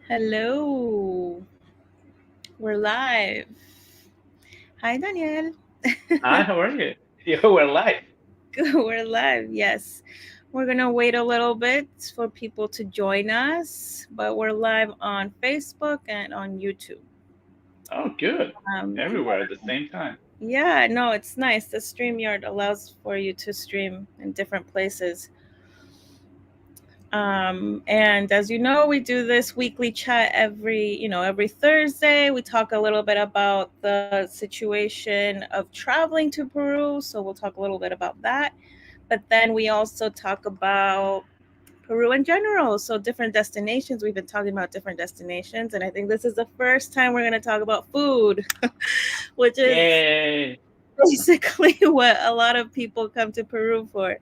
Hello, we're live. Hi, Daniel. Hi, how are you? You were live. We're live, yes. We're going to wait a little bit for people to join us, but we're live on Facebook and on YouTube. Oh, good. Yeah, Everywhere at the same time. yeah, no, it's nice. The StreamYard allows for you to stream in different places. And as you know, we do this weekly chat every Thursday. We talk a little bit about the situation of traveling to Peru. So we'll talk a little bit about that. But then we also talk about Peru in general. So different destinations. We've been talking about different destinations. And I think this is the first time we're going to talk about food, which is Yay! basically what a lot of people come to Peru for.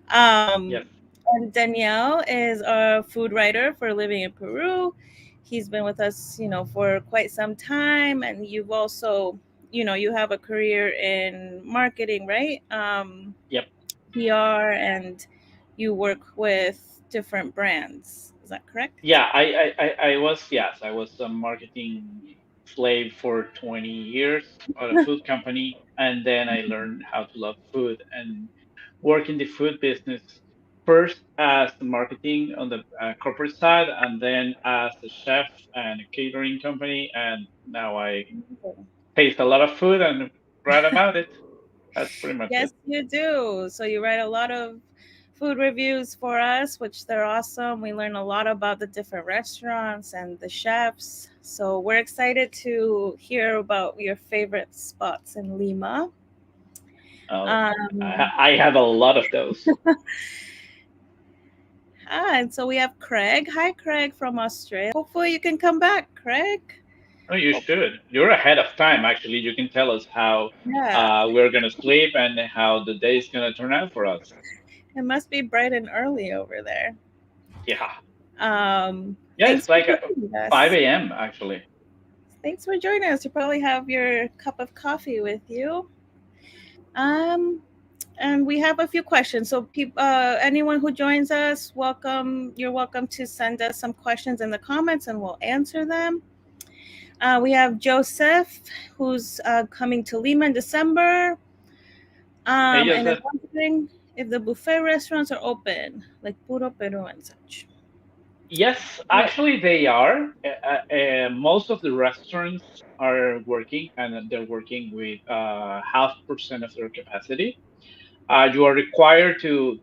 Um, Yes. and Danielle is a food writer for living in Peru. He's been with us, for quite some time, and you've also, you have a career in marketing, right? Yep. PR, and you work with different brands. Is that correct? Yeah, I was, yes, I was a marketing slave for 20 years at a food company. And then I learned how to love food and work in the food business first as the marketing on the corporate side, and then as a chef and a catering company. And now I taste a lot of food and write about it. That's pretty much it. Yes, you do. So you write a lot of food reviews for us, which they're awesome. We learn a lot about the different restaurants and the chefs. So we're excited to hear about your favorite spots in Lima. Oh, Um, I have a lot of those. and so we have Craig. Hi, Craig from Australia. Hopefully you can come back, Craig. Oh, you Hope- should. You're ahead of time, actually. You can tell us how Yeah, we're going to sleep and how the day is going to turn out for us. it must be bright and early over there. Yeah. Yeah, Thanks it's for like joining 5 us. a.m., actually. Thanks for joining us. You probably have your cup of coffee with you. Um, and we have a few questions. So, anyone who joins us, welcome. You're welcome to send us some questions in the comments, and we'll answer them. We have Joseph, who's coming to Lima in December, Hey, and is Joseph. wondering if the buffet restaurants are open, like Puro Peru and such. Yes, What? actually, they are. Most of the restaurants are working, and they're working with 0.5% of their capacity. You are required to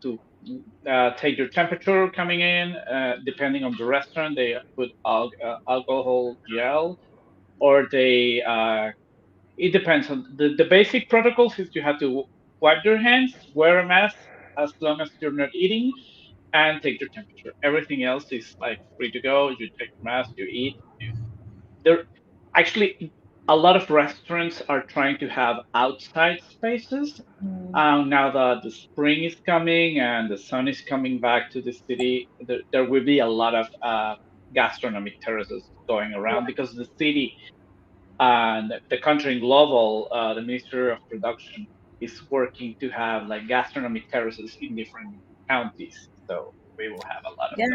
take your temperature coming in. Depending on the restaurant, they put alcohol gel, or they. It depends on the basic protocols. Is you have to wipe your hands, wear a mask as long as you're not eating, and take your temperature. Everything else is like free to go. You take your mask, you eat. There, actually, a lot of restaurants are trying to have outside spaces. Mm, Now that the spring is coming and the sun is coming back to the city, there will be a lot of gastronomic terraces going around because the city and the country in global, the Ministry of Production is working to have like gastronomic terraces in different counties. So we will have a lot of those.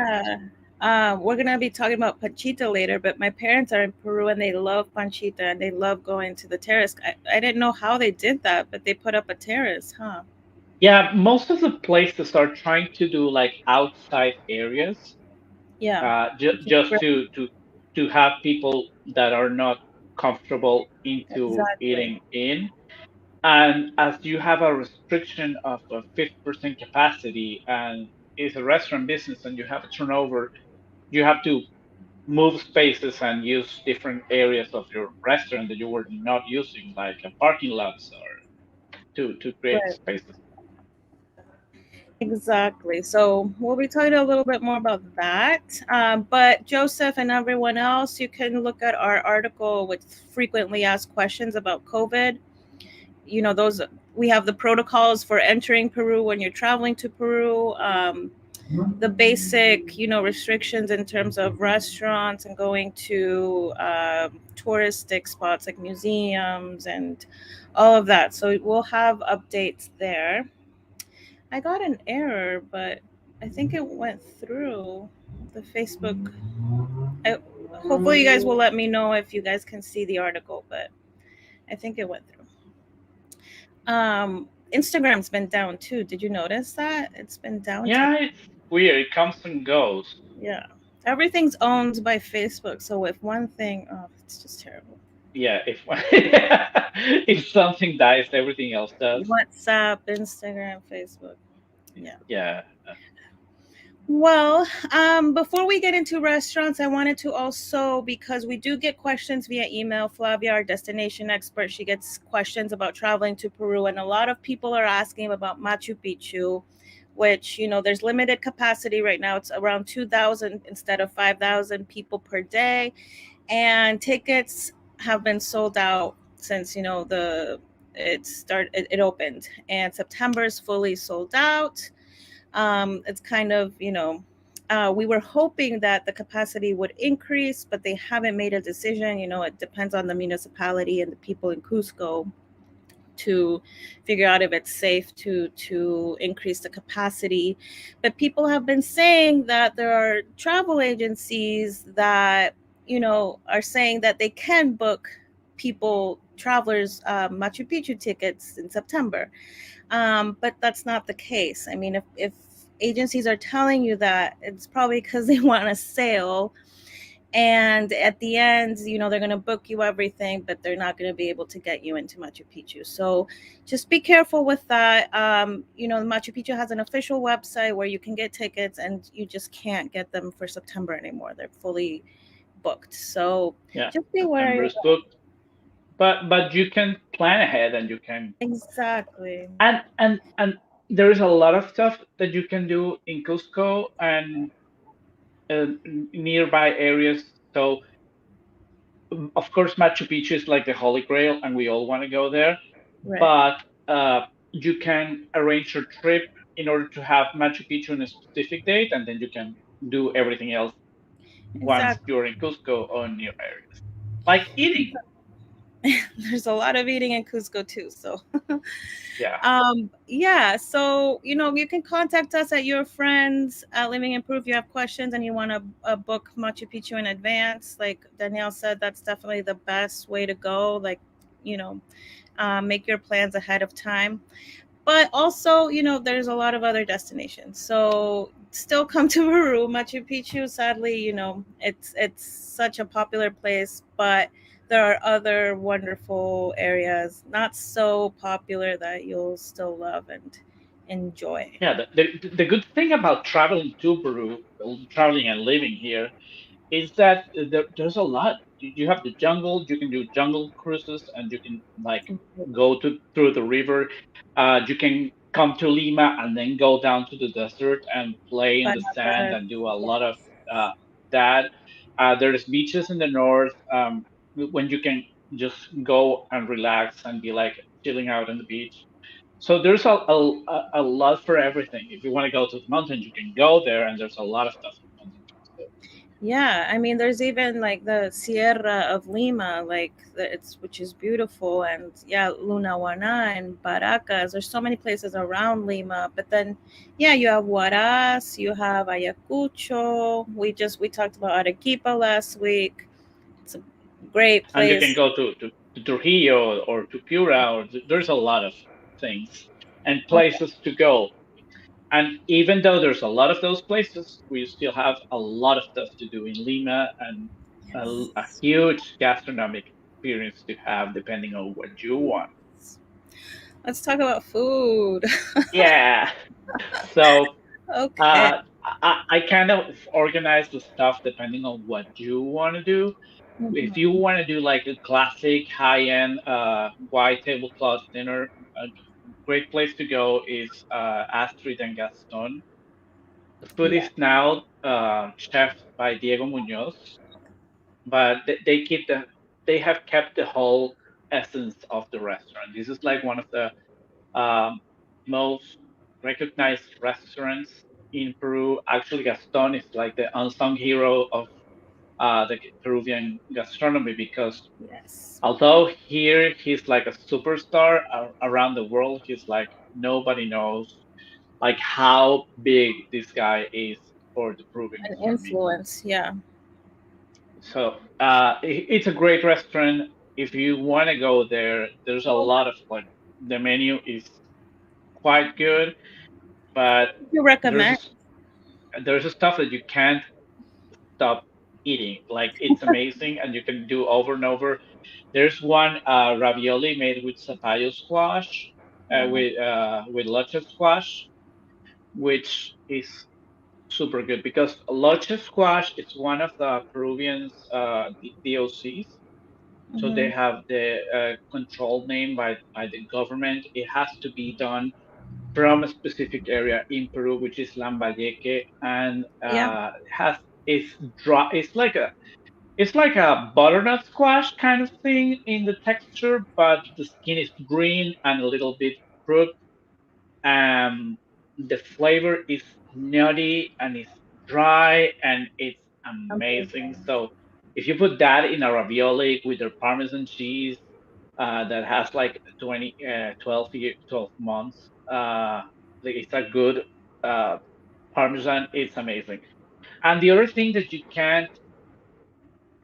yeah. We're gonna be talking about panchita later, but my parents are in Peru and they love panchita and they love going to the terrace. I didn't know how they did that, but they put up a terrace, huh? Yeah, most of the places are trying to do like outside areas, Yeah, which is just great. to have people that are not comfortable into Exactly. eating in. And as you have a restriction of a 50% capacity, and it's a restaurant business, and you have a turnover, you have to move spaces and use different areas of your restaurant that you were not using, like parking lots, or to create Right. spaces. Exactly. So we'll be talking a little bit more about that. But Joseph and everyone else, you can look at our article with frequently asked questions about COVID. Those we have the protocols for entering Peru when you're traveling to Peru. The basic, restrictions in terms of restaurants and going to touristic spots like museums and all of that. So we'll have updates there. I got an error, but I think it went through the Facebook. hopefully you guys will let me know if you guys can see the article, but I think it went through. Instagram's been down too. Did you notice that? It's been down today. Yeah, it's weird. It comes and goes. Yeah. Everything's owned by Facebook, so if one thing, oh, it's just terrible. Yeah, if if something dies, everything else does. WhatsApp, Instagram, Facebook. Yeah. Yeah, Well, before we get into restaurants, I wanted to also, because we do get questions via email, Flavia, our destination expert, she gets questions about traveling to Peru, and a lot of people are asking about Machu Picchu, which, there's limited capacity right now. It's around 2,000 instead of 5,000 people per day, and tickets have been sold out since, it opened, and September is fully sold out. It's kind of, we were hoping that the capacity would increase, but they haven't made a decision. It depends on the municipality and the people in Cusco to figure out if it's safe to increase the capacity. But people have been saying that there are travel agencies that, are saying that they can book travelers, Machu Picchu tickets in September, but that's not the case. I mean, if agencies are telling you that, it's probably because they want a sale. And at the end, they're going to book you everything, but they're not going to be able to get you into Machu Picchu. So just be careful with that. Machu Picchu has an official website where you can get tickets, and you just can't get them for September anymore. They're fully booked. So yeah. just be September wary. is booked, but you can plan ahead and you can Exactly. and there is a lot of stuff that you can do in Cusco and uh, nearby areas. So of course, Machu Picchu is like the holy grail, and we all want to go there. Right. But you can arrange your trip in order to have Machu Picchu on a specific date, and then you can do everything else once Exactly. you're in Cusco or near areas, like eating. There's a lot of eating in Cusco too. So, Yeah, yeah. So, you can contact us at your friends at Living and Proof. You have questions and you want to book Machu Picchu in advance. Like Danielle said, that's definitely the best way to go. Like, you know, make your plans ahead of time. But also, there's a lot of other destinations. So still come to Peru. Machu Picchu, sadly, it's such a popular place, but there are other wonderful areas, not so popular, that you'll still love and enjoy. yeah. The good thing about traveling to Peru, traveling and living here, is that there's a lot. You have the jungle. You can do jungle cruises, and you can like go to through the river. You can come to Lima and then go down to the desert and play in the sand But and do a lot of yes, uh, that. There's beaches in the north when you can just go and relax and be like chilling out on the beach. So there's a lot for everything. If you want to go to the mountains, you can go there, and there's a lot of stuff in the mountains. yeah, I mean, there's even like the Sierra of Lima, like it's which is beautiful, and yeah, Lunawana and Baracas. There's so many places around Lima, but then, yeah, you have Huaraz, you have Ayacucho. We talked about Arequipa last week. It's a great And you can place. go to Trujillo or to Piura, or there's a lot of things and Okay. places to go. And even though there's a lot of those places, we still have a lot of stuff to do in Lima and a Yes. huge gastronomic experience to have depending on what you want. Let's talk about food. Yeah. So Okay. uh, I kind of organize the stuff depending on what you want to do. If you Mhm. want to do like a classic high-end white tablecloth dinner, a great place to go is Astrid and Gaston. The food Yeah. is now chefed by Diego Munoz, but they have kept the whole essence of the restaurant. This is like one of the um, most recognized restaurants in Peru. Actually, Gaston is like the unsung hero of the Peruvian gastronomy because Yes. although here he's like a superstar around the world, he's like nobody knows like how big this guy is for the Peruvian An gastronomy. influence. Yeah. So it's a great restaurant. If you want to go there, there's a What lot of like the menu is quite good, but would you there's recommend? there's a stuff that you can't stop eating. Like it's amazing, and you can do over and over. There's one ravioli made with zapallo squash, Yeah. with loche squash, which is super good because loche squash is one of the Peruvian's DOCs. So they Mm-hmm. have the control name by the government. It has to be done from a specific area in Peru, which is Lambayeque, and Yeah. has it's dry. It's like a butternut squash kind of thing in the texture, but the skin is green and a little bit fruit. The flavor is nutty and it's dry and it's amazing. Amazing. So if you put that in a ravioli with your Parmesan cheese that has like 12 months, like it's a good uh, Parmesan. It's amazing. And the other thing that you can't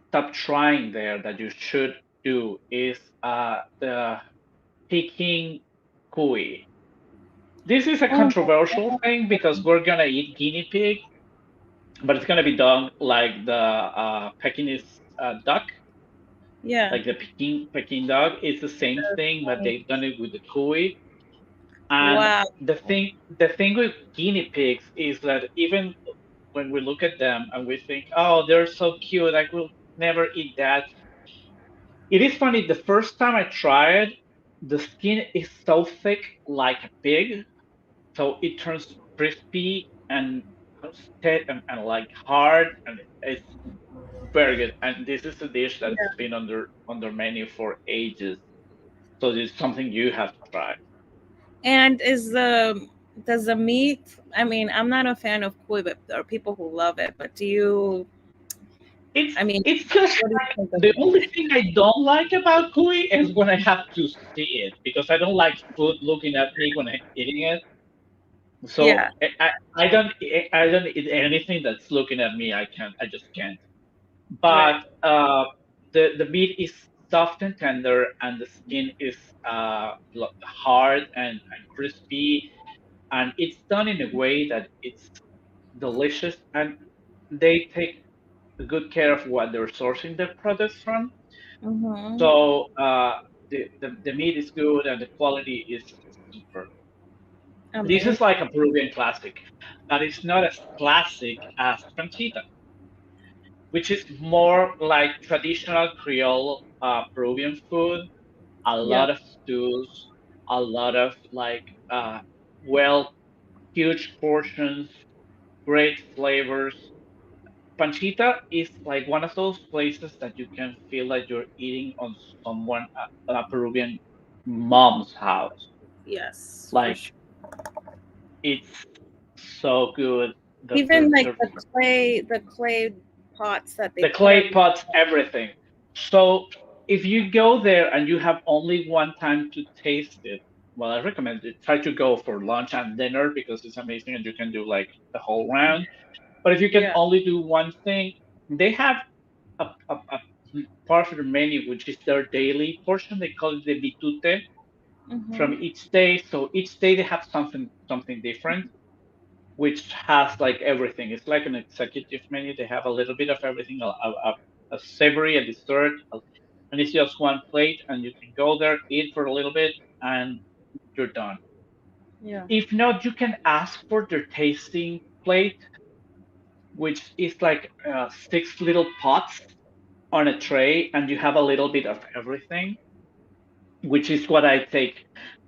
stop trying there that you should do is the Peking cuy. This is a Oh, controversial thing because we're gonna eat guinea pig, but it's gonna be done like the Pekingese duck, yeah. like the Peking dog. It's the same That's thing, but funny. they've done it with the cuy. And Wow. the thing with guinea pigs is that even when we look at them and we think, oh, they're so cute, I will never eat that. It is funny. The first time I tried, the skin is so thick like a pig, so it turns crispy and and like hard, and it's very good. And this is a dish that's Yeah. been under menu for ages, so it's something you have to try. And does the meat? I mean, I'm not a fan of cuy, but there are people who love it. But do you? It's I mean, it's just what do you like think of the only it? thing I don't like about cuy is when I have to see it because I don't like food looking at me when I'm eating it. So Yeah. I don't eat anything that's looking at me. I just can't. But Right. the meat is soft and tender, and the skin is hard and crispy, and it's done in a way that it's delicious, and they take good care of what they're sourcing their products from. Mm-hmm. So the meat is good, and the quality is super. This is Amazing. like a Peruvian classic, but it's not as classic as pancita, which is more like traditional Creole Peruvian food. A Yeah. lot of stews, a lot of like well, huge portions, great flavors. Panchita is like one of those places that you can feel like you're eating on someone a Peruvian mom's house. Yes, for Like sure. it's so good. The Even the like the, the clay pots that they the put clay every. pots, everything. So if you go there and you have only one time to taste it, well, I recommend it. Try to go for lunch and dinner because it's amazing and you can do like the whole round. But if you can Yeah. only do one thing, they have a part of the menu which is their daily portion. They call it the bitute from Mm-hmm. each day. So each day they have something different, which has like everything. It's like an executive menu. They have a little bit of everything, a savory, a dessert, and it's just one plate, and you can go there, eat for a little bit, and you're done. Yeah. If not, you can ask for their tasting plate, which is like six little pots on a tray, and you have a little bit of everything, which is what I take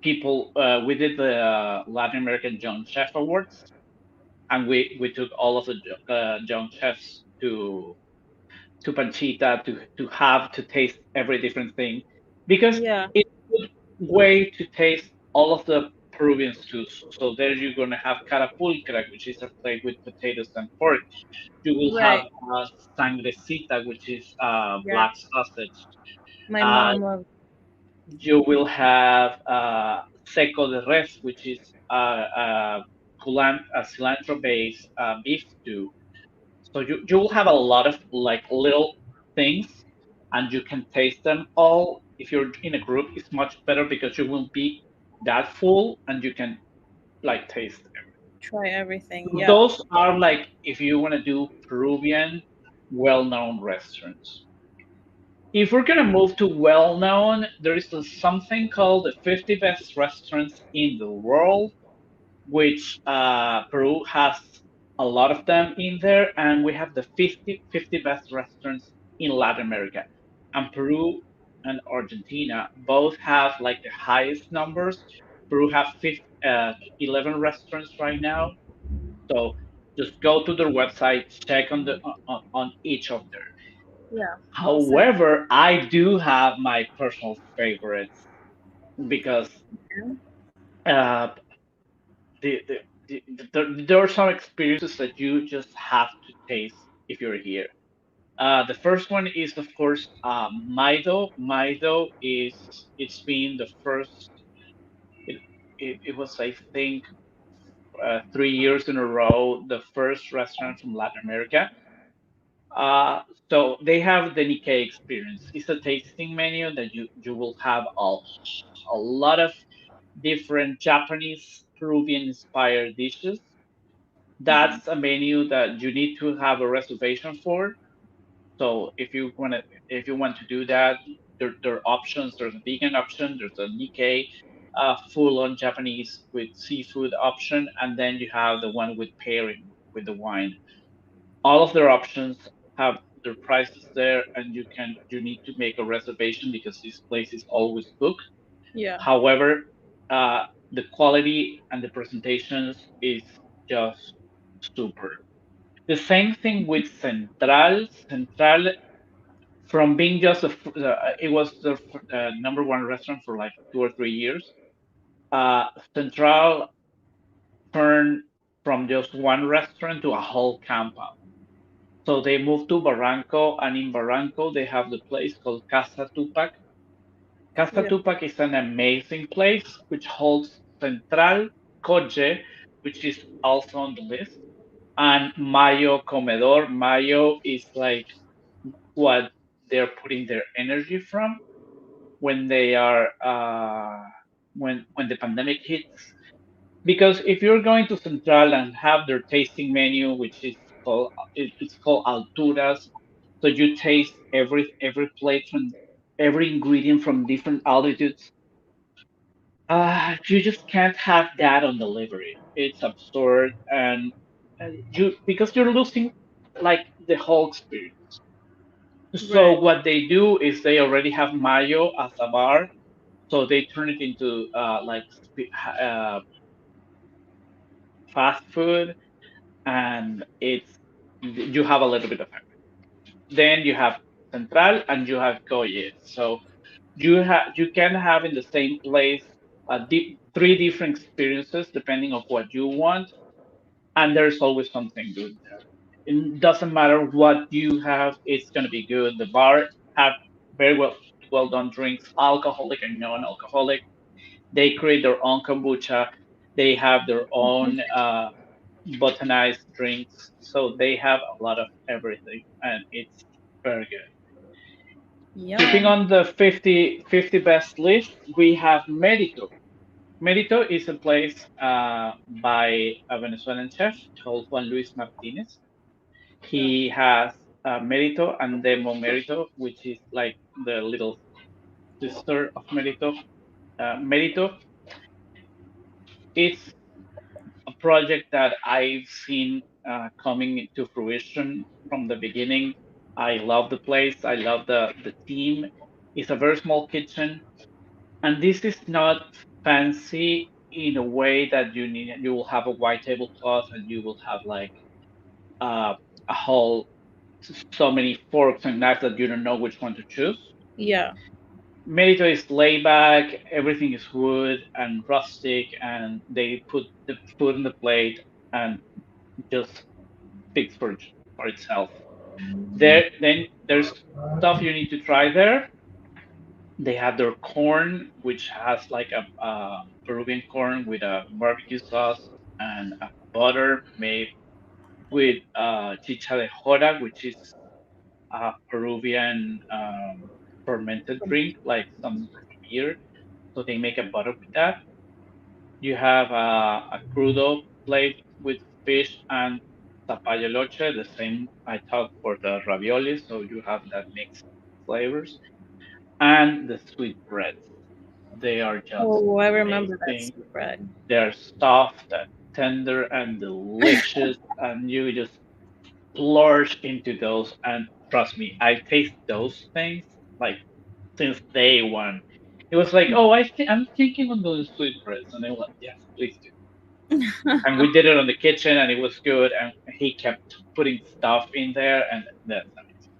people. We did the Latin American Young Chef Awards, and we took all of the young chefs to Panchita to have to taste every different thing because Yeah. it's a good way to taste all of the Peruvian stews. So there you're gonna have carapulcra, which is a plate with potatoes and pork. You will have Right. sangrecita, which is Yeah. black sausage. My Uh, mom loves. you will have seco de res, which is cilantro-based beef stew. So you will have a lot of like little. things and you can taste them all. If you're in a group, it's much better because you won't be that full and you can like taste Try everything. everything. Yeah. Those are like if you want to do Peruvian well-known restaurants. If we're gonna move to well-known, there is something called the 50 best restaurants in the world, which Peru has a lot of them in there, and we have the 50 best restaurants in Latin America. And Peru and Argentina both have like the highest numbers. Peru have 11 restaurants right now, so just go to their website, check on each of them. Yeah. I'll send it. However, I do have my personal favorites because uh, the, the, there are some experiences that you just have to taste if you're here. The first one is, of course, Maido. Maido is it's been the first. It, it was, I think, 3 years in a row, the first restaurant from Latin America. Uh, so they have the Nikkei experience. It's a tasting menu that you will have a lot of different Japanese Peruvian inspired dishes. Mhm. That's a menu that you need to have a reservation for. So if you want to do that, there are options. There's a vegan option. There's a Nikkei, full on Japanese with seafood option, and then you have the one with pairing with the wine. All of their options have their prices there, and you need to make a reservation because this place is always booked. Yeah. However, the quality and the presentations is just super. The same thing with Central. Central, from being just it was the number one restaurant for like 2 or 3 years. Central turned from just one restaurant to a whole compound. So they moved to Barranco, and in Barranco they have the place called Casa Tupac. Casa Yeah. Tupac is an amazing place which holds Central, Coche, which is also on the list, and Mayo Comedor. Mayo is like what they're putting their energy from when they are when the pandemic hits. Because if you're going to Central and have their tasting menu, which is called it's called Alturas, so you taste every plate from every ingredient from different altitudes. You just can't have that on delivery. It's absurd, and you because you're losing like the whole experience. So Right. what they do is they already have mayo as a bar, so they turn it into uh, fast food, and it's you have a little bit of everything. Then you have Central and you have Koye. So you can have in the same place three different experiences depending on what you want, and there's always something good there. It doesn't matter what you have; it's gonna be good. The bar have very well done drinks, alcoholic and non-alcoholic. They create their own kombucha. They have their Mhm. own botanized drinks. So they have a lot of everything, and it's very good. Keeping Yum. on the 50 best list, we have Merito. Merito is a place by a Venezuelan chef called Juan Luis Martinez. Yeah. He has Merito and Demo Merito, which is like the little sister of Merito. Merito is a project that I've seen coming to fruition from the beginning. I love the place. I love the team. It's a very small kitchen, and this is not fancy in a way that you will have a white tablecloth and you will have like uh, a whole so many forks and knives that you don't know which one to choose. Yeah. Merito is laid back, everything is wood and rustic, and they put the food on the plate and just speaks for itself. Then there's stuff you need to try there. They have their corn, which has like a Peruvian corn with a barbecue sauce and a butter made with chicha de jora, which is a Peruvian fermented drink, like some sort of beer. So they make a butter with that. You have a crudo plate with fish and zapallo loche, the same I thought for the ravioli. So you have that mixed flavors and the sweet breads. They are just Oh, I remember that amazing. sweetbread. They're soft and tender and delicious, and you just splurge into those. And trust me, I taste those things like since day one. It was like, oh, I'm thinking of those sweetbreads, and I went, yes, please do. And we did it on the kitchen, and it was good. And he kept putting stuff in there, and that's amazing.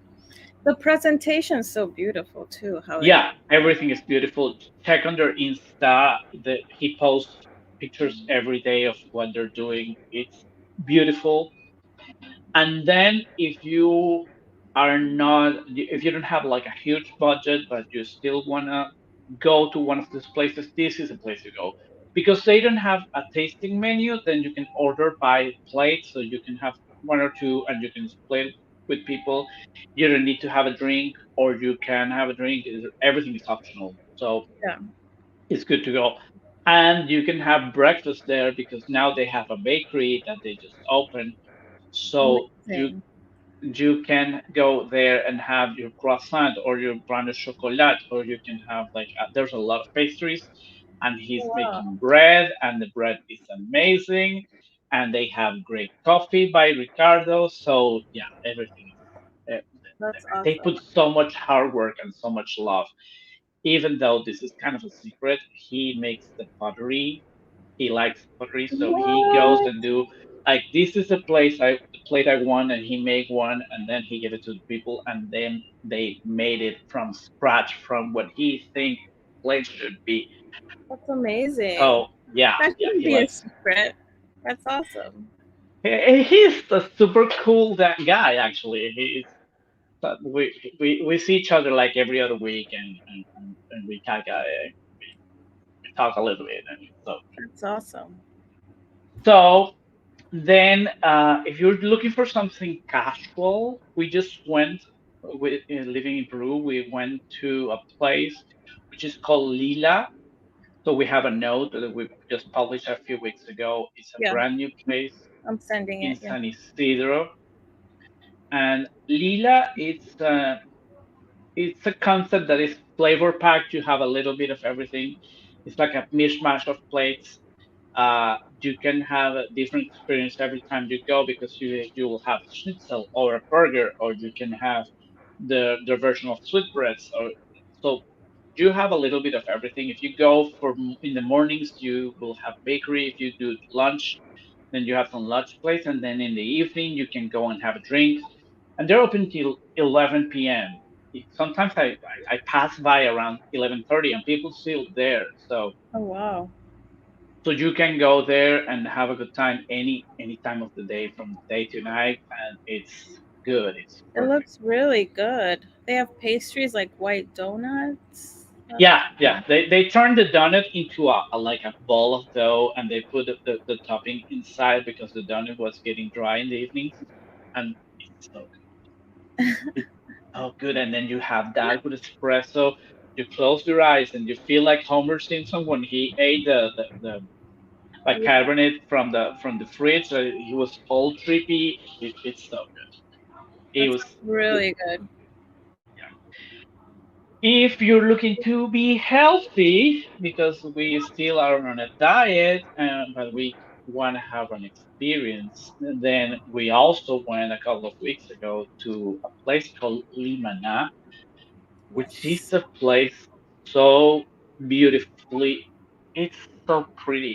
The presentation's so beautiful too. How it, Yeah, everything is beautiful. Check on their Insta. He posts pictures every day of what they're doing. It's beautiful. And then if you are not, if you don't have like a huge budget, but you still wanna go to one of these places, this is a place to go. Because they don't have a tasting menu, then you can order by plate, so you can have one or two and you can split with people. You don't need to have a drink, or you can have a drink. Everything is optional, so yeah, it's good to go. And you can have breakfast there because now they have a bakery that they just opened, so amazing. you can go there and have your croissant or your pain au chocolat, or you can have like there's a lot of pastries, and he's Oh, making wow, bread, and the bread is amazing, and they have great coffee by Ricardo. So yeah, everything is. that's They put awesome. so much hard work and so much love. Even though this is kind of a secret, he makes the pottery. He likes pottery, so he goes What? and do like this is the plate I want, and he make one, and then he give it to the people, and then they made it from scratch from what he think plate should be. That's amazing. So yeah, That yeah, shouldn't he be a likes. secret. That's awesome. He's a super cool that guy actually. He's we see each other like every other week, and we kind of we talk a little bit, and it's so That's awesome. so then, if you're looking for something casual, we just went with living in Peru. We went to a place which is called Lila. So we have a note that we just published a few weeks ago. It's a Yeah, brand new place I'm sending in it. Yeah. San Isidro, and Lila, it's a concept that is flavor packed. You have a little bit of everything. It's like a mishmash of plates. You can have a different experience every time you go because you will have a schnitzel or a burger, or you can have the version of sweetbreads. Or so you have a little bit of everything. If you go for in the mornings, you will have bakery. If you do lunch, then you have some lunch place, and then in the evening you can go and have a drink. And they're open till 11 p.m. Sometimes I pass by around 11:30 and people still there. Oh wow, So you can go there and have a good time any time of the day from day to night, and it's good. It's it perfect. looks really good. They have pastries like white donuts. That's Yeah, yeah. They turned the donut into a like a ball of dough, and they put the topping inside because the donut was getting dry in the evenings, and it's so good. It's so good. And then you have that with espresso. You close your eyes and you feel like Homer Simpson when he ate the like yeah, carbonate from the fridge. He was all trippy. It's so good. It that was sounds good. really good. Yeah. If you're looking to be healthy, because we still are on a diet, but we want to have an experience, then we also went a couple of weeks ago to a place called Limana, which is Yes, a place so beautifully. It's so pretty.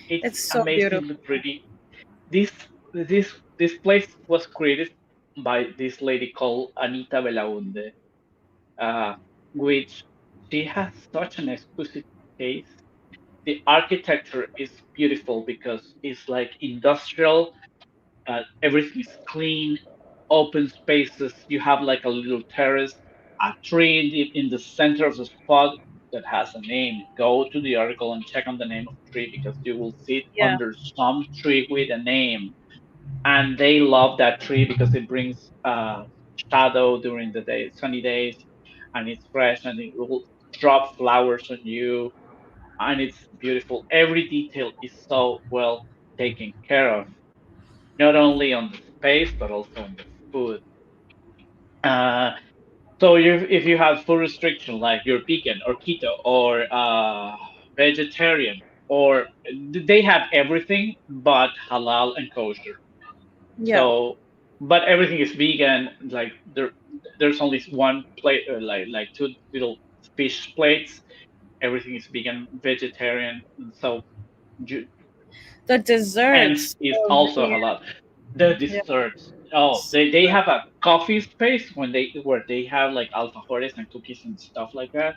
It's it's so amazingly beautiful. pretty. This place was created by this lady called Anita Belaunde, uh, which she has such an exquisite taste. The architecture is beautiful because it's like industrial. Everything is clean, open spaces. You have like a little terrace, a tree in the center of the spot that has a name. Go to the article and check on the name of the tree because you will sit Yeah, under some tree with a name, and they love that tree because it brings shadow during the day, sunny days, and it's fresh and it will drop flowers on you and it's beautiful. Every detail is so well taken care of, not only on the space but also on the food. Uh, so if you have food restriction like you're vegan or keto or vegetarian, or they have everything but halal and kosher. Yeah. So, but everything is vegan. Like there's only one plate, like two little fish plates. Everything is vegan, vegetarian. So you, The and desserts. is Oh also man. halal. The Yeah. desserts. Oh, So they good. have a coffee space when they where they have like alfajores and cookies and stuff like that,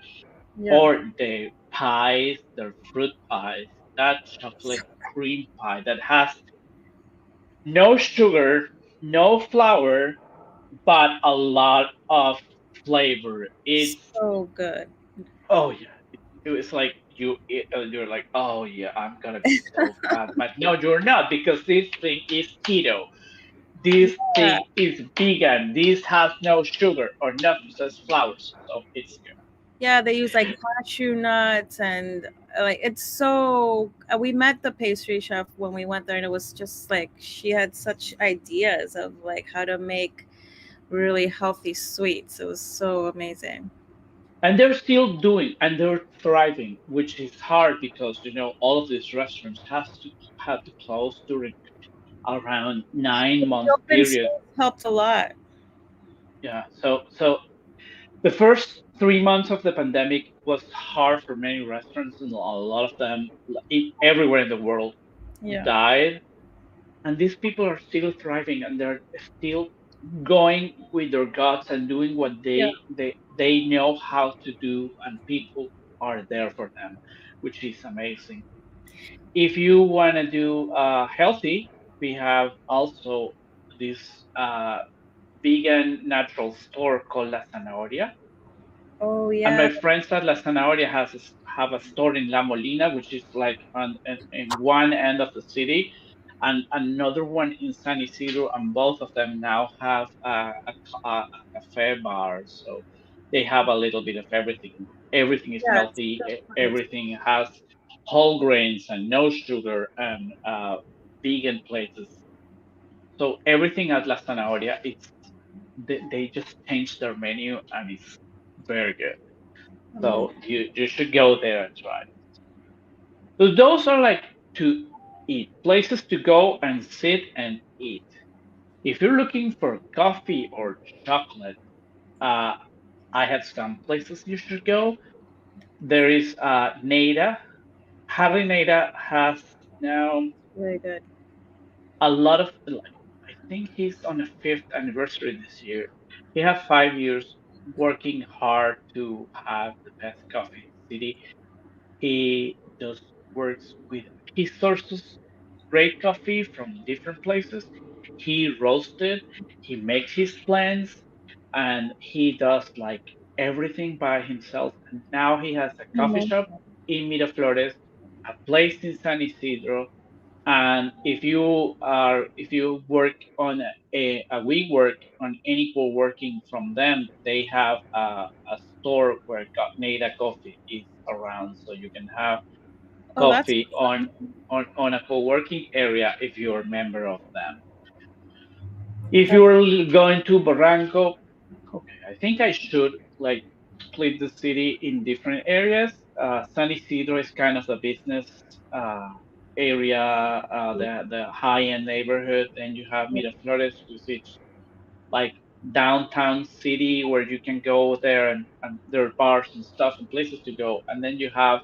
Yeah. or the pies, their fruit pies. That chocolate cream pie that has no sugar, no flour, but a lot of flavor. It's So good. oh yeah, it was like you're like oh yeah, I'm gonna be so fat, but no, you're not because this thing is keto. This Yeah. thing is vegan. This has no sugar or no processed flours, so it's good. Yeah, they use like cashew nuts and like it's so we met the pastry chef when we went there and it was just like she had such ideas of like how to make really healthy sweets. It was so amazing. And they're still doing and they're thriving, which is hard because all of these restaurants have to close during around 9 month The open period. space helped a lot. Yeah, so the first 3 months of the pandemic was hard for many restaurants, and a lot of them everywhere in the world Yeah. died. And these people are still thriving, and they're still going with their guts and doing what Yeah. they know how to do, and people are there for them, which is amazing. If you want to do healthy, we have also this vegan natural store called La Zanahoria. Oh And yeah. my friends at La Zanahoria have a store in La Molina, which is like in one end of the city, and another one in San Isidro, and both of them now have a cafe bar. So they have a little bit of everything. Everything is Yeah, it's healthy. so nice. Everything has whole grains and no sugar and vegan places. So everything at La Zanahoria, they just changed their menu and it's very good. Amazing. So you should go there and try. So those are like to eat places to go and sit and eat. If you're looking for coffee or chocolate, uh, I have some places you should go. There is Neda. Harry Neda has now Very good. a lot of like I think he's on a fifth anniversary this year. He has 5 years working hard to have the best coffee in the city. He just works with he sources great coffee from different places. He roasts it, he makes his blends, and he does like everything by himself. And now he has a coffee shop Amazing. in Miraflores, a place in San Isidro, and if you work on a we work on any co-working from them, they have a store where Nada Coffee is around, so you can have Oh, that's coffee on a co-working area if you're a member of them. If that's you're going to Barranco, okay, I think I should like split the city in different areas. San Isidro is kind of the business uh, area, the high-end neighborhood, and you have Miraflores, which is like downtown city where you can go there and there are bars and stuff and places to go. And then you have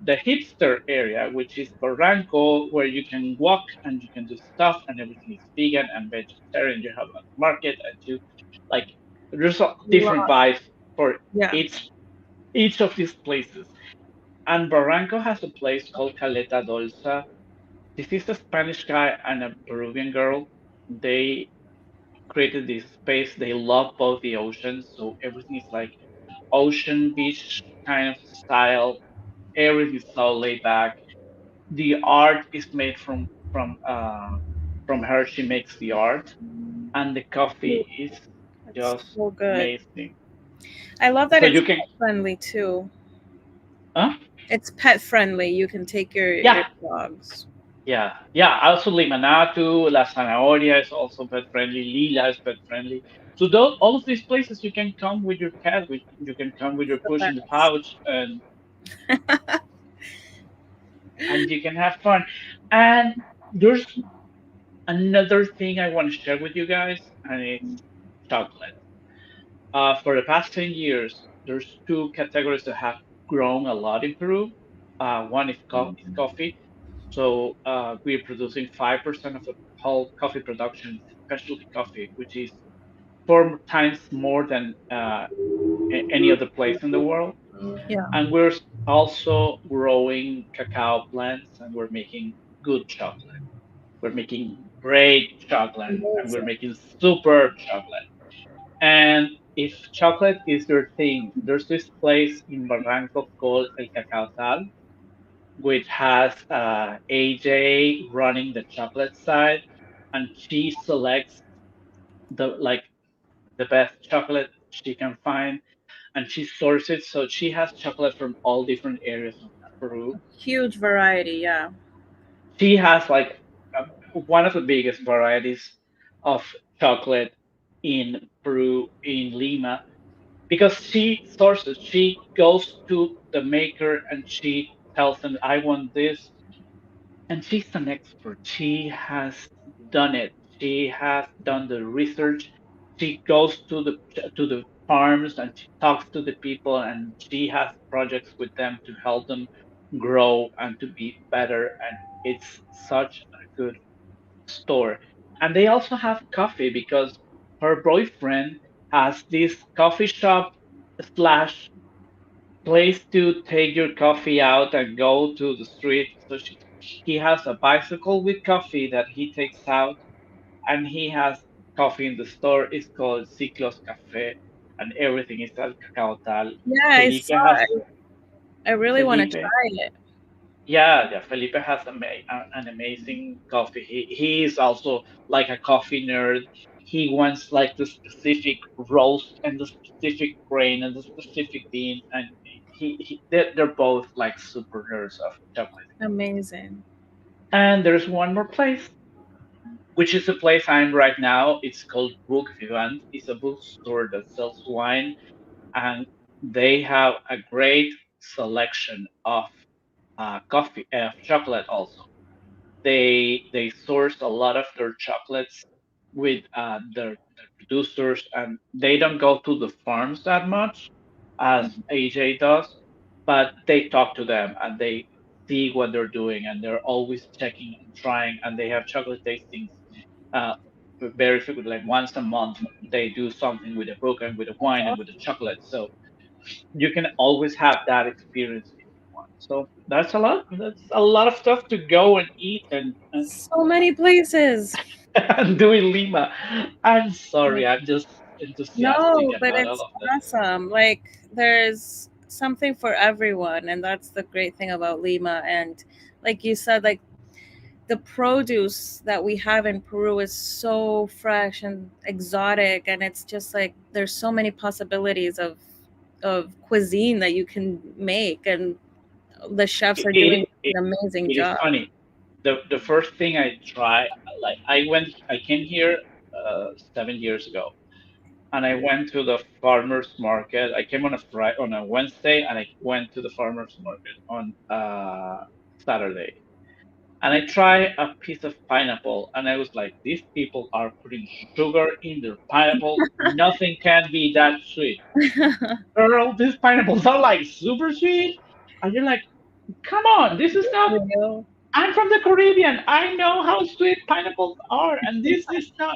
the hipster area, which is Barranco, where you can walk and you can do stuff and everything is vegan and vegetarian. You have a market and you like there's a a different lot. vibe for Yeah. each of these places. And Barranco has a place called Caleta Dolsa. This is a Spanish guy and a Peruvian girl. They created this space. They love both the oceans, so everything is like ocean beach kind of style. Everything is so laid back. The art is made from her. She makes the art, and the coffee is I It's just so good. amazing. I love that So it's you can, pet friendly too. huh? It's pet friendly. You can take your Yeah, dogs. yeah, yeah. Also, Limanatu, La Zanahoria is also pet friendly. Lila is pet friendly. So those, all of these places, you can come with your cat. You can come with your The push in the best. pouch, and you can have fun. And there's another thing I want to share with you guys, and it's chocolate. For the past 10 years, there's two categories that have grown a lot in Peru. One is, is coffee. So we're producing 5% of the whole coffee production, specialty coffee, which is 4 times more than any other place in the world. Yeah. And we're also growing cacao plants, and we're making good chocolate. We're making great chocolate, and we're Amazing. making super chocolate. And if chocolate is your thing, there's this place in Barranco called El Cacao Tal, which has AJ running the chocolate side, and she selects the best chocolate she can find, and she sources. So she has chocolate from all different areas of Peru. Huge variety. Yeah. She has one of the biggest varieties of chocolate in Peru, in Lima, because she sources, she goes to the maker and she tells them, I want this. And she's an expert. She has done it. She has done the research. She goes to the farms and she talks to the people, and she has projects with them to help them grow and to be better. And it's such a good store. And they also have coffee because her boyfriend has this coffee shop slash place to take your coffee out and go to the street. So he has a bicycle with coffee that he takes out, and he has coffee in the store. It's called Ciclos Cafe, and everything is al cacao tal. Yeah. I Felipe saw. has I really want to Felipe. try it. Yeah, yeah. Felipe has an amazing coffee. He is also like a coffee nerd. He wants like the specific roast and the specific grain and the specific bean, and they're both like super nerds of chocolate. Amazing. And there's one more place, which is the place I'm right now. It's called Book Vivant. It's a bookstore that sells wine, and they have a great selection of coffee, chocolate also. They source a lot of their chocolates with their producers, and they don't go to the farms that much as AJ does, but they talk to them and they see what they're doing, and they're always checking and trying, and they have chocolate tastings uh, very frequently, like once a month. They do something with a book and with a wine and with a chocolate, so you can always have that experience if you want. So that's a lot. That's a lot of stuff to go and eat So many places. and do in Lima. I'm sorry, I'm just enthusiastic No, but about all it's of that. awesome. Like there's something for everyone, and that's the great thing about Lima. And like you said, like the produce that we have in Peru is so fresh and exotic, and it's just like there's so many possibilities of cuisine that you can make, and the chefs are doing It, an amazing it is job. funny. The first thing I try, like I came here 7 years ago, and I went to the farmers market. I came on a Friday, on a Wednesday, and I went to the farmers market on Saturday. And I tried a piece of pineapple, and I was like, these people are putting sugar in their pineapple. Nothing can be that sweet. Girl, these pineapples are like super sweet. And you're like, come on, this is not. Real. I'm from the Caribbean. I know how sweet pineapples are, and this is not.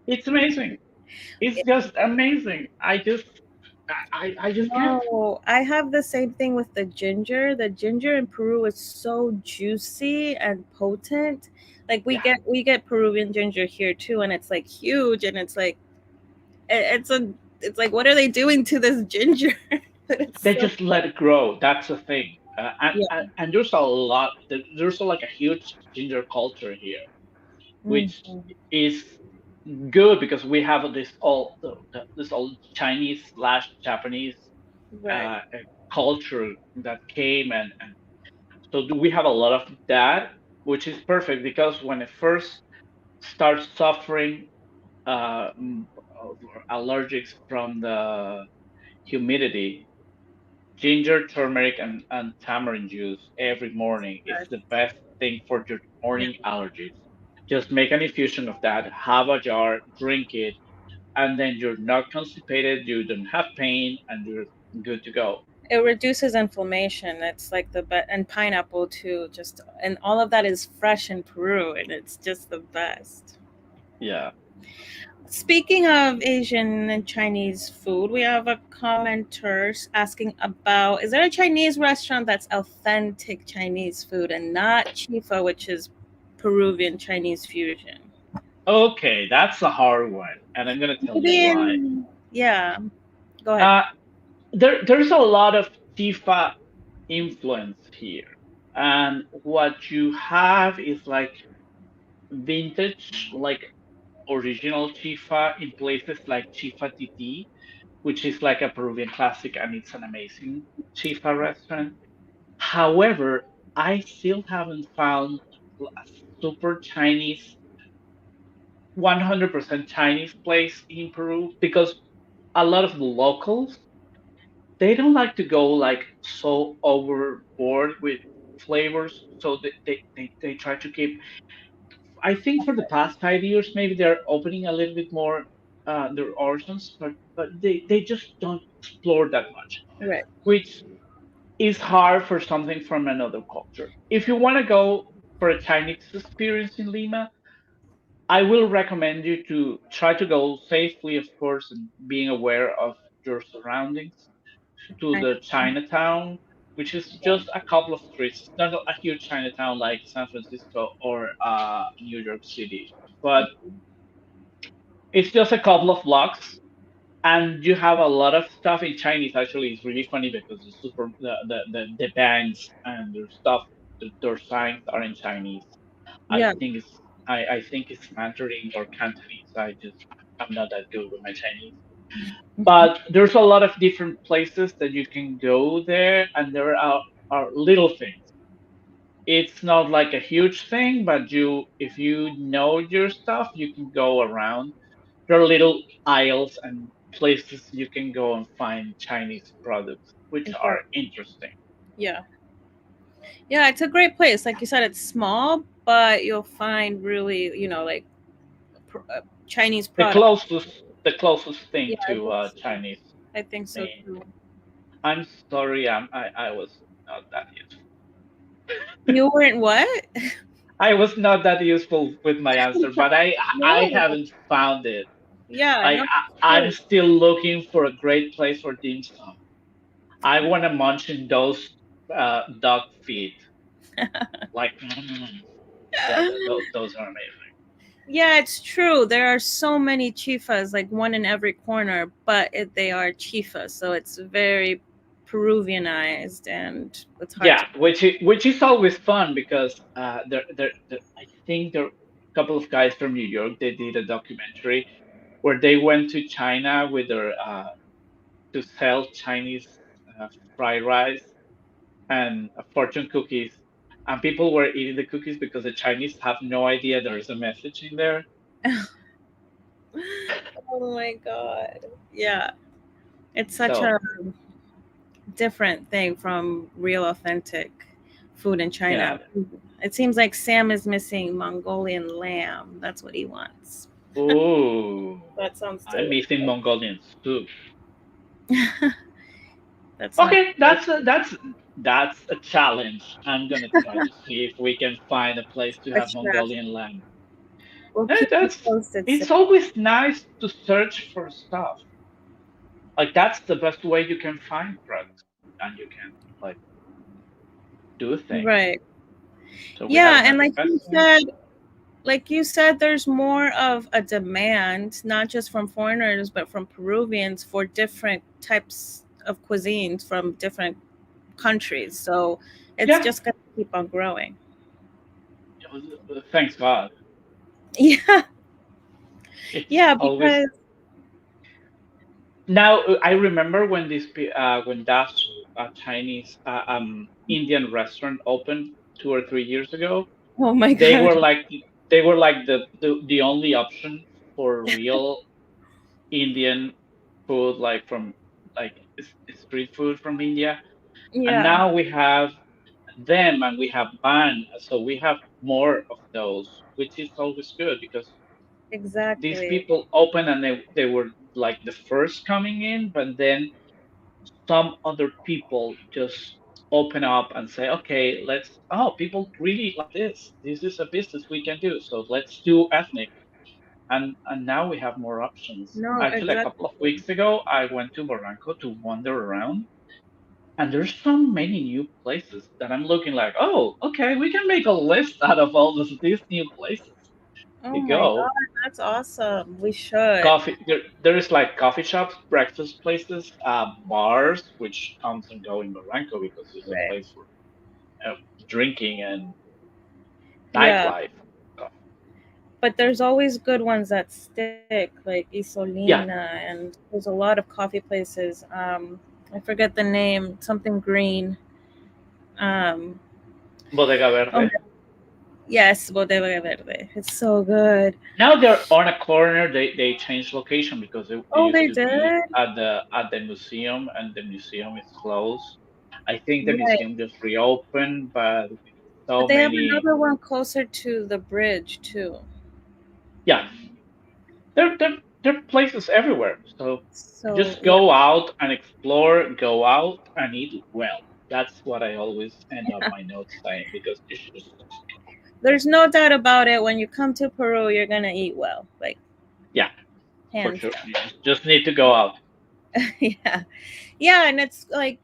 It's amazing. It's just amazing. I just can't. No, I have the same thing with the ginger. The ginger in Peru is so juicy and potent. Like Yeah, we get Peruvian ginger here too, and it's like huge, and it's like it's a it's like what are they doing to this ginger? But it's they so just let it grow. That's the thing. yeah. And there's a lot. There's like a huge ginger culture here, which Mhm. is good because we have this old Chinese slash Japanese Right. culture that came, and so do we have a lot of that, which is perfect because when it first starts suffering uh, mm, allergics from the humidity, ginger, turmeric, and tamarind juice every morning is Yes. the best thing for your Yeah. morning allergies. Just make an infusion of that, have a jar, drink it, and then you're not constipated, you don't have pain, and you're good to go. It reduces inflammation. It's like and pineapple too. Just and all of that is fresh in Peru, and it's just the best. Yeah. Speaking of Asian and Chinese food, we have a commenter asking about, is there a Chinese restaurant that's authentic Chinese food and not chifa, which is Peruvian Chinese fusion? Okay, that's a hard one, and I'm gonna tell you Maybe why. yeah, go ahead. Uh, there's a lot of Tifa influence here, and what you have is like vintage, like original chifa in places like Chifa Titi, which is like a Peruvian classic, and it's an amazing chifa restaurant. However, I still haven't found a super Chinese, 100% Chinese place in Peru because a lot of the locals, they don't like to go like so overboard with flavors. So they try to keep, I think for the past 5 years, maybe they're opening a little bit more their origins, but they just don't explore that much, Right. which is hard for something from another culture. If you want to go for a Chinese experience in Lima, I will recommend you to try to go safely, of course, and being aware of your surroundings to I the Chinatown, which is just a couple of streets. It's not a huge Chinatown like San Francisco or New York City, but it's just a couple of blocks, and you have a lot of stuff in Chinese. Actually, it's really funny because the banks and their stuff, their signs are in Chinese. I yeah. think it's I think it's Mandarin or Cantonese. I'm not that good with my Chinese. But there's a lot of different places that you can go there, and there are little things. It's not like a huge thing, but if you know your stuff, you can go around. There are little aisles and places you can go and find Chinese products, which are Right. interesting. Yeah. Yeah, it's a great place. Like you said, it's small, but you'll find really, like Chinese The products. closest the closest Yeah, thing I to think so. Chinese I think so name. too. I'm sorry, I was not that useful. You weren't what? I was not that useful with my answer, but I No. haven't found it. Yeah, Like no, it's I'm true. still looking for a great place for dim sum. I want to munch in those dog feet. Like those are amazing. Yeah, it's true. There are so many chifas, like one in every corner, but they are chifas, so it's very Peruvianized, and it's hard Yeah, to. which is always fun because I think there are a couple of guys from New York. They did a documentary where they went to China with their to sell Chinese fried rice and fortune cookies, and people were eating the cookies because the Chinese have no idea there is a message in there. Oh my god. Yeah, it's such So a different thing from real authentic food in China. yeah, It seems like Sam is missing Mongolian lamb. That's what he wants. ooh, That sounds I'm delicious. missing Mongolian soup. That sounds Okay, delicious. that's a challenge. I'm gonna try to see if we can find a place to A have chef. Mongolian lamb. We'll Eh, keep you That's posted, Sam. it's always nice to search for stuff. Like that's the best way you can find products, and you can like do things. Right. So we have Yeah, and another question. like you said, there's more of a demand, not just from foreigners, but from Peruvians for different types of cuisines from different countries. So it's Yeah, just gonna keep on growing. thanks God. Yeah. It's Yeah, always because now. I remember when when that Chinese Indian restaurant opened 2 or 3 years ago. oh my They god. were like they were like the only option for real Indian food, like from like street food from India. And Yeah, now we have them and we have ban, so we have more of those, which is always good because these exactly. people open and they were like the first coming in, but then some other people just open up and say, okay, let's, oh, people really like this. This is a business we can do. So let's do ethnic. And now we have more options. No, Actually, a couple of exactly. weeks ago, I went to Barranco to wander around, and there's so many new places that I'm looking like, oh, okay, we can make a list out of all these new places Oh to my god, go. that's awesome. We should. Coffee, there is like coffee shops, breakfast places, bars, which comes and go in Barranco because it's a Right. place for uh, drinking and Yeah, nightlife stuff. but there's always good ones that stick, like Yeah, Isolina, and there's a lot of coffee places. I forget the name, something green. Um, Bodega oh, Verde. yes, Bodega Verde. It's so good. Now they're on a corner. They changed location because they Oh, used they to be did? at the museum, and the museum is closed. I think the Right. museum just reopened, but with But so they have many, another one closer to the bridge too. yeah, there are places everywhere. So So just yeah, go out and explore. Go out and eat well. That's what I always end up my notes saying because it's just, there's no doubt about it. When you come to Peru, you're gonna eat well, like yeah, for hands sure. down. You just need to go out. Yeah, yeah, and it's like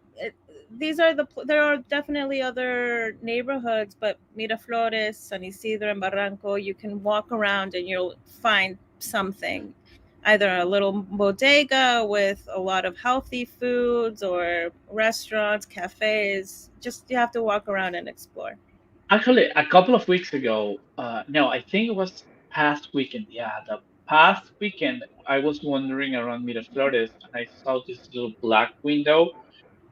these are there are definitely other neighborhoods, but Miraflores, San Isidro, and Barranco, you can walk around and you'll find something, either a little bodega with a lot of healthy foods or restaurants, cafes. Just you have to walk around and explore. Actually, a couple of weeks ago, no, I think it was past weekend. Yeah, the past weekend, I was wandering around Miraflores and I saw this little black window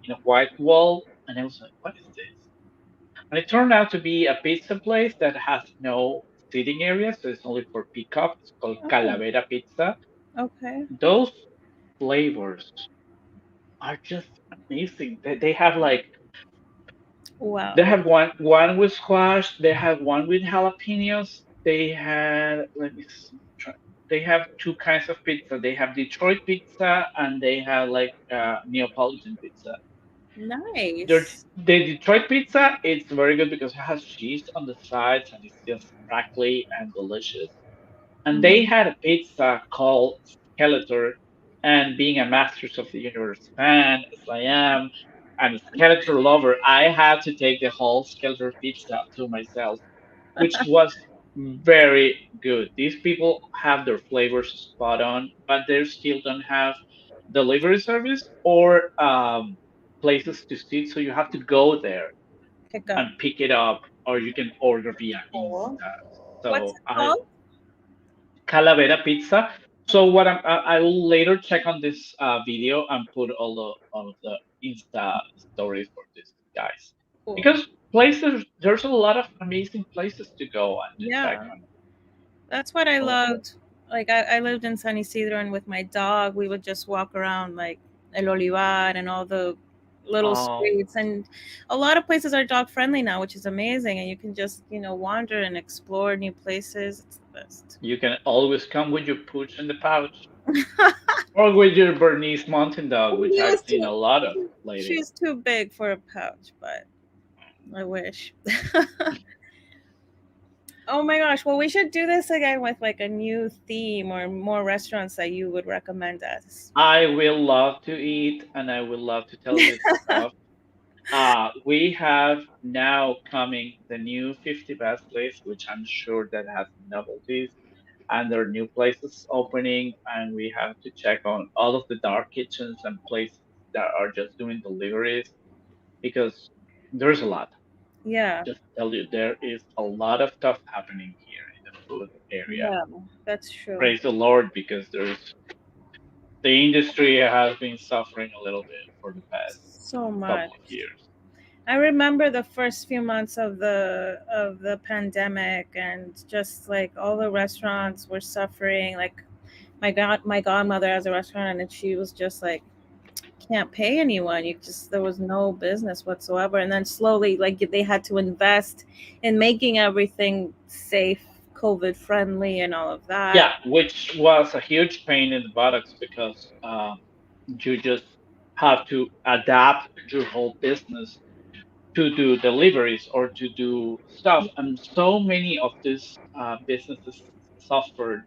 in a white wall, and I was like, "What is this?" And it turned out to be a pizza place that has no seating area, so it's only for pickup. It's called Oh, Calavera Pizza. okay. Those flavors are just amazing. They have like they Wow. have one with squash. They have one with jalapenos. They had let me see, they have two kinds of pizza. They have Detroit pizza and they have like Neapolitan pizza. Nice. The Detroit pizza it's very good because it has cheese on the sides and it's just crackly and delicious. And they Hmm. had a pizza called Skeletor. And being a Masters of the Universe fan, as I am, and a Skeletor lover, I had to take the whole Skeletor pizza to myself, which was very good. These people have their flavors spot on, but they still don't have delivery service or places to sit, so you have to go there Pick up. and pick it up, or you can order via Cool. Insta. What's So it I called? Calavera Pizza. So what I will later check on this video and put all of the Insta stories for these guys Cool. because places there's a lot of amazing places to go and to check Yeah, on. that's what I So loved. Like I lived in San Isidro, and with my dog, we would just walk around like El Olivar and all the little um, streets. And a lot of places are dog friendly now, which is amazing. And you can just wander and explore new places. It's the best. you can always come with your pooch in the pouch or with your Bernese Mountain Dog, which He I've was seen a too. lot of lately. She's too big for a pouch, but I wish. Oh my gosh. Well, we should do this again with like a new theme or more restaurants that you would recommend us. I will love to eat and I will love to tell you stuff. We have now coming the new 50 best list, which I'm sure that has novelties, and there are new places opening, and we have to check on all of the dark kitchens and places that are just doing deliveries because there's a lot. Yeah. Just tell you, there is a lot of stuff happening here. food area. Yeah, that's true. Praise the Lord, because the industry has been suffering a little bit for the past So much. couple of years. I remember the first few months of the pandemic, and just like all the restaurants were suffering. Like my godmother has a restaurant, and she was just like, can't pay anyone. You just, there was no business whatsoever. And then slowly, like, they had to invest in making everything safe, COVID friendly, and all of Yeah, that. which was a huge pain in the buttocks, because you just have to adapt your whole business to do deliveries or to do stuff. And so many of these businesses suffered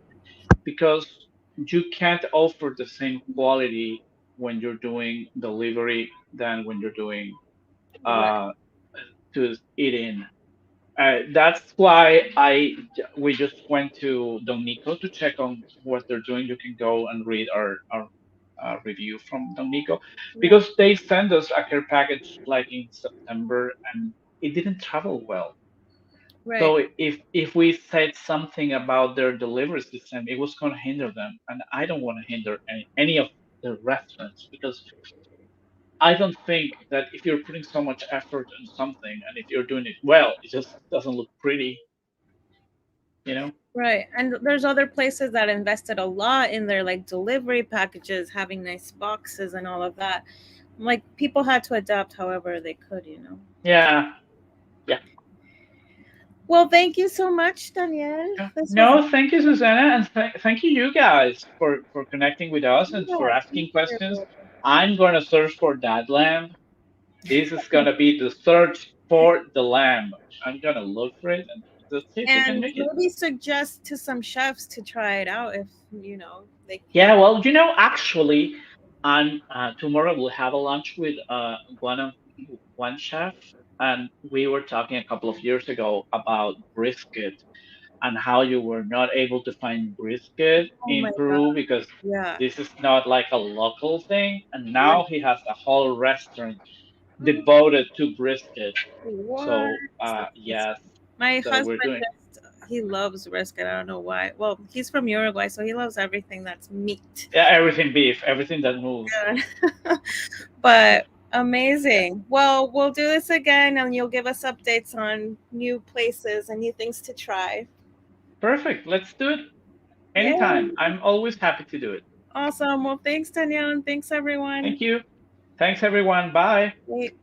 because you can't offer the same quality when you're doing delivery than when you're doing Right, uh, to eat in. That's why we just went to Don Nico to check on what they're doing. You can go and read our review from Don Nico, right, because they sent us a care package like in September, and it didn't travel well. right, So if we said something about their delivery system, it was going to hinder them, and I don't want to hinder any of the restaurants, because I don't think that if you're putting so much effort in something and if you're doing it well, it just doesn't look pretty, you know? right. And there's other places that invested a lot in their like delivery packages, having nice boxes and all of that. Like, people had to adapt however they could, you know. Yeah, yeah, Well, thank you so much, Danielle. yeah. This was, No, thank you, Susanna, and thank you, you guys, for connecting with us and for yeah, thank asking questions. you. I'm gonna search for that lamb. This is gonna be the search for the lamb. I'm gonna look for it, and let's see if we can And make it. maybe suggest to some chefs to try it out if, you know, they Yeah, can. well, actually, on tomorrow we'll have a lunch with one chef, and we were talking a couple of years ago about brisket and how you were not able to find brisket Oh in my Peru god. because Yeah. this is not like a local thing, and Right. now he has a whole restaurant Mm, devoted to brisket. what? So, That's, yes, my so we're husband doing. just, he loves brisket. I don't know why. Well, he's from Uruguay, so he loves everything that's meat. Yeah, everything beef, everything that moves. Yeah. But Yeah, amazing. Well, we'll do this again, and you'll give us updates on new places and new things to try. perfect. Let's do it Yeah. anytime. I'm always happy to do it. Awesome. Well, thanks, Danielle, and thanks, everyone. Thank you. Thanks, everyone. Bye. Wait.